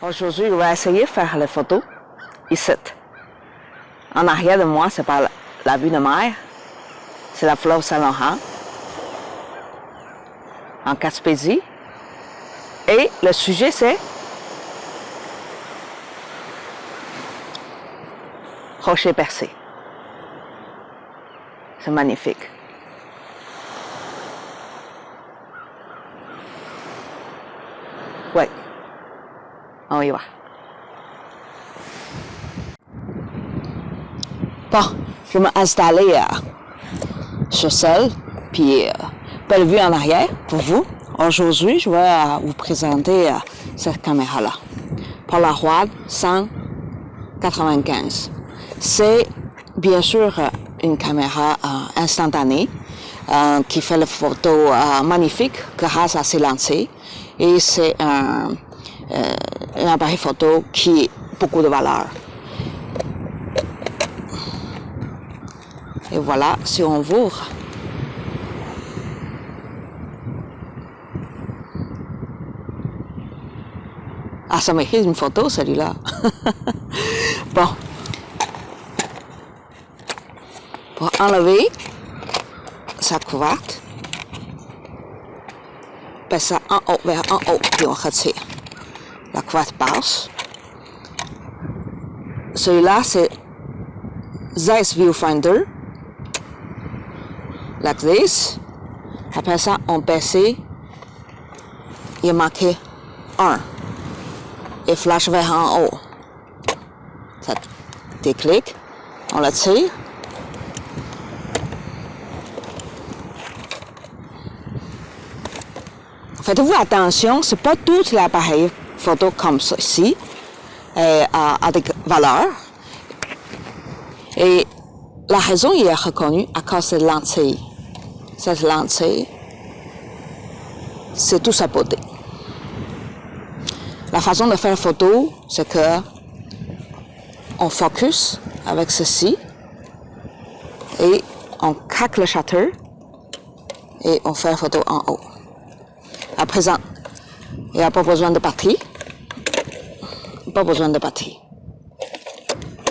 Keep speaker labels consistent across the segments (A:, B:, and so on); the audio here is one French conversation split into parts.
A: Aujourd'hui, je vais essayer de faire les photos ici. En arrière de moi, c'est pas la vue de mer, c'est la fleuve Saint-Laurent, en Gaspésie. Et le sujet, c'est Rocher percé. C'est magnifique. Oui, on y va. Bon, je vais m'installer sur celle, puis belle vue en arrière pour vous. Aujourd'hui, je vais vous présenter cette caméra-là. Polaroid 195. C'est bien sûr une caméra instantanée qui fait les photos magnifiques grâce à ses lentilles. Et c'est un appareil photo qui a beaucoup de valeur. Et voilà, si on ouvre, ah, ça mérite une photo, celui-là. Bon. Pour enlever sa couverte, passe ça en haut vers en haut, puis on retire. La couverte passe. Celui-là, c'est Zeiss Viewfinder. Like this. Après ça, on baisse. Il est marqué 1. Et flash vers en haut. Ça déclic. On le tire. Faites-vous attention, c'est pas tout l'appareil photo comme ceci a des valeurs. Et la raison il est reconnue à cause de lentille. Cette lentille, c'est tout sa beauté. La façon de faire photo, c'est que on focus avec ceci et on craque le shutter et on fait photo en haut. À présent, il n'y a pas besoin de batterie. Pas besoin de batterie.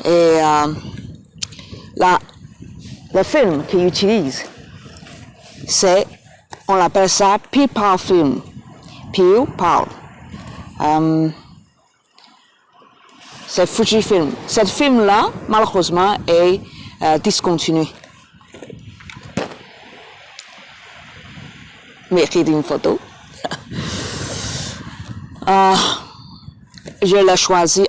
A: Et le film qu'il utilise, on l'appelle ça P-Power film. P-Power. C'est Fujifilm. Cette film-là, malheureusement, est discontinué. Mérite une photo. Je l'ai choisi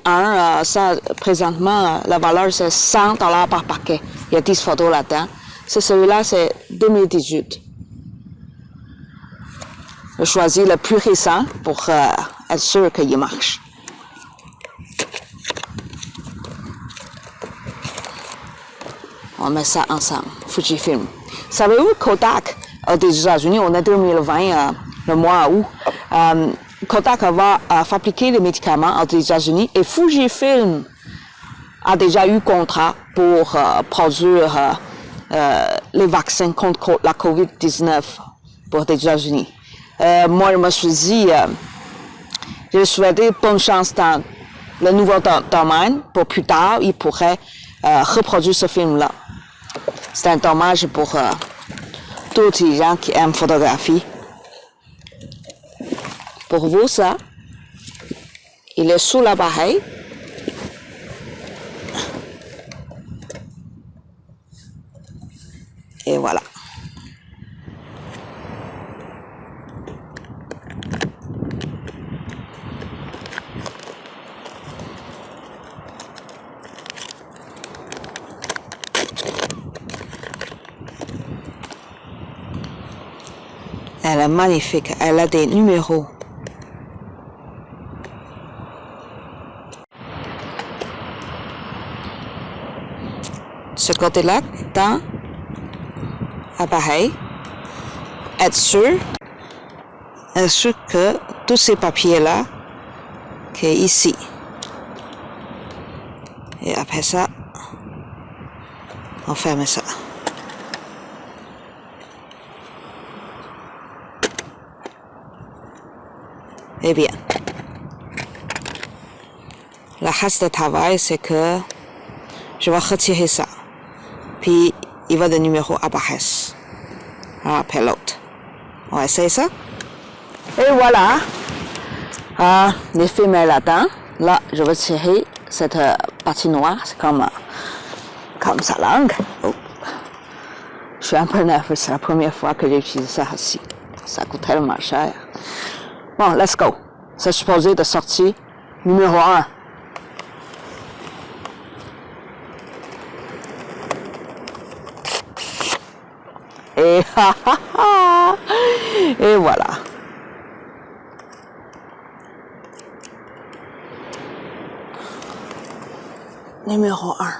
A: ça, présentement, la valeur, c'est $100 par paquet. Il y a 10 photos là-dedans. Celui-là, c'est 2018. J'ai choisi le plus récent pour être sûr qu'il marche. On met ça ensemble. Fujifilm. Savez-vous, Kodak des États-Unis, on est 2020, le mois août, Kodak va fabriquer les médicaments aux États-Unis et Fujifilm a déjà eu contrat pour produire les vaccins contre la COVID-19 pour les États-Unis. Moi, je me suis dit, je souhaitais bonne chance dans le nouveau domaine pour plus tard, il pourrait reproduire ce film-là. C'est un dommage pour tous les gens qui aiment photographie. Pour vous, ça, il est sous l'appareil. Et voilà. Elle est magnifique, elle a des numéros. Ce côté-là, dans l'appareil, être sûr que tous ces papiers-là, qui est ici. Et après ça, on ferme ça. Eh bien, la haste de travail, c'est que je vais retirer ça. Puis, il va de numéro apparaître. Après l'autre. On va essayer ça. Et voilà. Les films est là-dedans. Là, je vais tirer cette partie noire. C'est comme sa langue. Oh. Je suis un peu nerveuse. C'est la première fois que j'utilise ça aussi. Ça coûte tellement cher. Bon, let's go. C'est supposé de sortir numéro 1. Et et voilà. Numéro 1.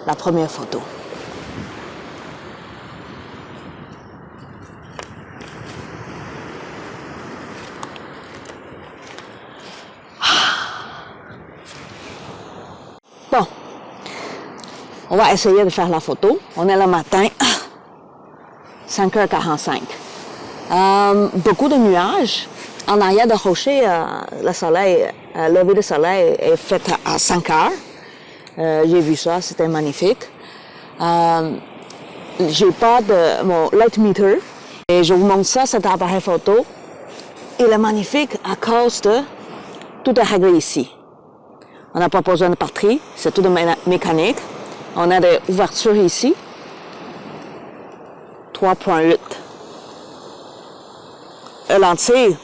A: La première photo. Bon. On va essayer de faire la photo. On est le matin. 5h45. Beaucoup de nuages. En arrière de rocher, le soleil, lever du soleil est fait à 5h. J'ai vu ça, c'était magnifique. J'ai pas de mon light meter. Et je vous montre ça, cet appareil photo. Il est magnifique à cause de tout est réglé ici. On n'a pas besoin de batterie, c'est tout de mécanique. On a des ouvertures ici. 3.8. Le lentille,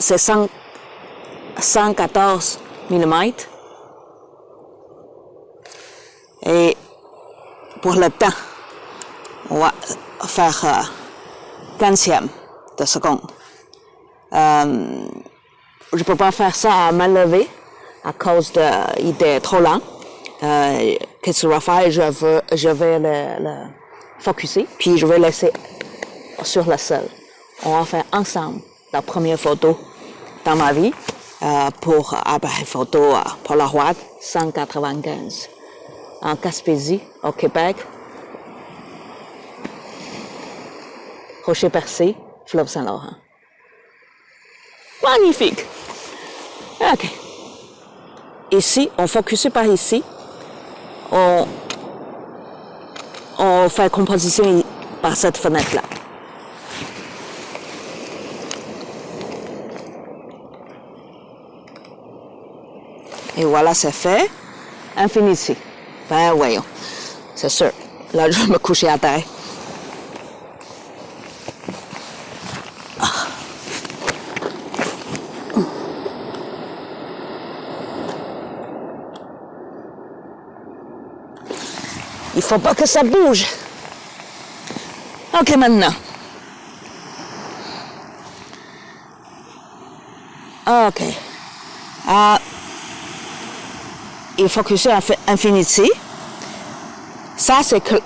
A: c'est 114 mm. Et pour le temps, on va faire 15e de seconde. Je ne peux pas faire ça à main levée à cause il est trop lent. Qu'est-ce que je vais faire? Je vais le focuser, puis je vais laisser sur le sol. On va faire ensemble la première photo dans ma vie pour appareil photo Polaroid 195 en Gaspésie, au Québec. Rocher Percé, fleuve Saint-Laurent. Magnifique! OK. Ici, on focus par ici. On fait composition par cette fenêtre-là. Et voilà, c'est fait. Infinity. Ben voyons. C'est sûr. Là, je vais me coucher à terre. Il faut pas que ça bouge. OK, maintenant. OK. Il faut que c'est Infinity. Ça, c'est que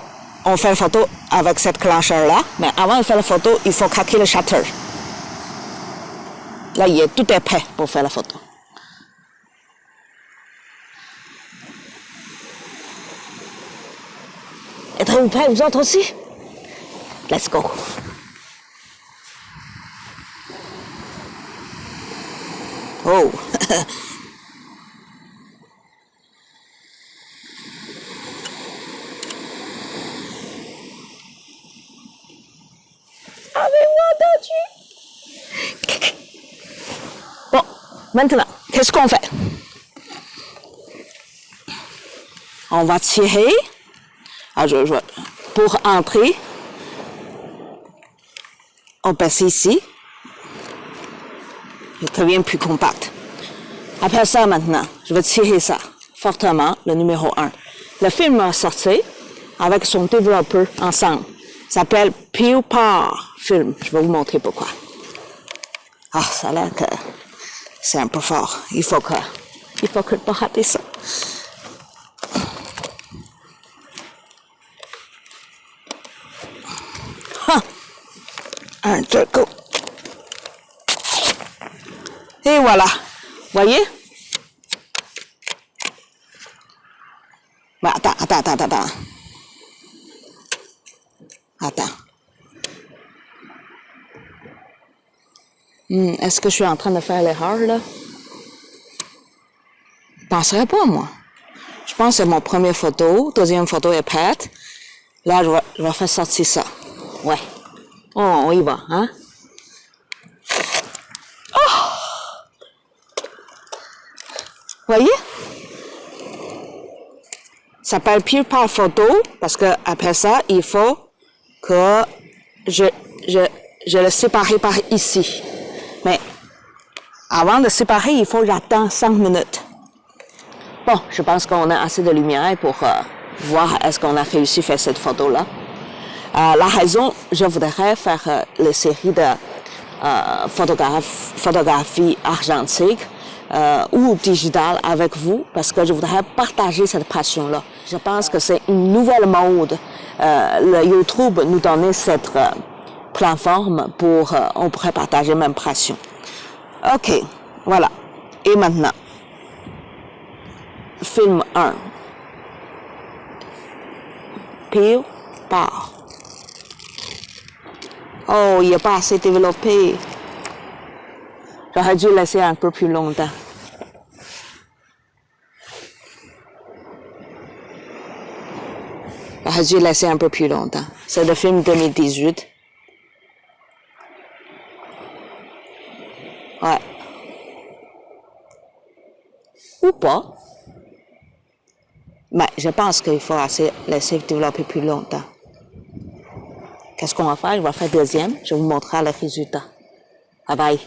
A: on fait la photo avec cette clencheur-là. Mais avant de faire la photo, il faut craquer le shutter. Là, tout est prêt pour faire la photo. Êtes-vous prêts, vous autres aussi? Let's go. Oh. Avez-moi entendu? Bon, maintenant, qu'est-ce qu'on fait? On va tirer. Pour entrer, on passe ici. Il devient plus compact. Après ça, maintenant, je vais tirer ça fortement, le numéro 1. Le film va sortir avec son développeur ensemble. Ça s'appelle Pewpar Film. Je vais vous montrer pourquoi. Ça a l'air que c'est un peu fort. Il faut que pas rater ça. Un truc. Et voilà. Voyez? Bah, attends. Est-ce que je suis en train de faire l'erreur, là? penserais pas, moi. Je pense que c'est mon première photo. Deuxième photo est prête. Là, je vais faire sortir ça. Ouais. Oh, on y va, hein? Voyez? Ça s'appelle pile par photo parce que après ça, il faut que je le sépare par ici. Mais avant de séparer, il faut que j'attende 5 minutes. Bon, je pense qu'on a assez de lumière pour voir est-ce qu'on a réussi à faire cette photo-là. La raison, je voudrais faire les séries de photographie argentique ou digitale avec vous parce que je voudrais partager cette passion-là. Je pense que c'est une nouvelle mode. Le YouTube nous donnait cette plateforme pour on pourrait partager même passion. OK, voilà. Et maintenant, film 1. Pile par. Oh, il n'est pas assez développé. J'aurais dû laisser un peu plus longtemps. J'aurais dû laisser un peu plus longtemps. C'est le film 2018. Ouais. Ou pas. Mais je pense qu'il faut laisser développer plus longtemps. Qu'est-ce qu'on va faire? Je vais faire deuxième. Je vous montrerai le résultat. Bye bye.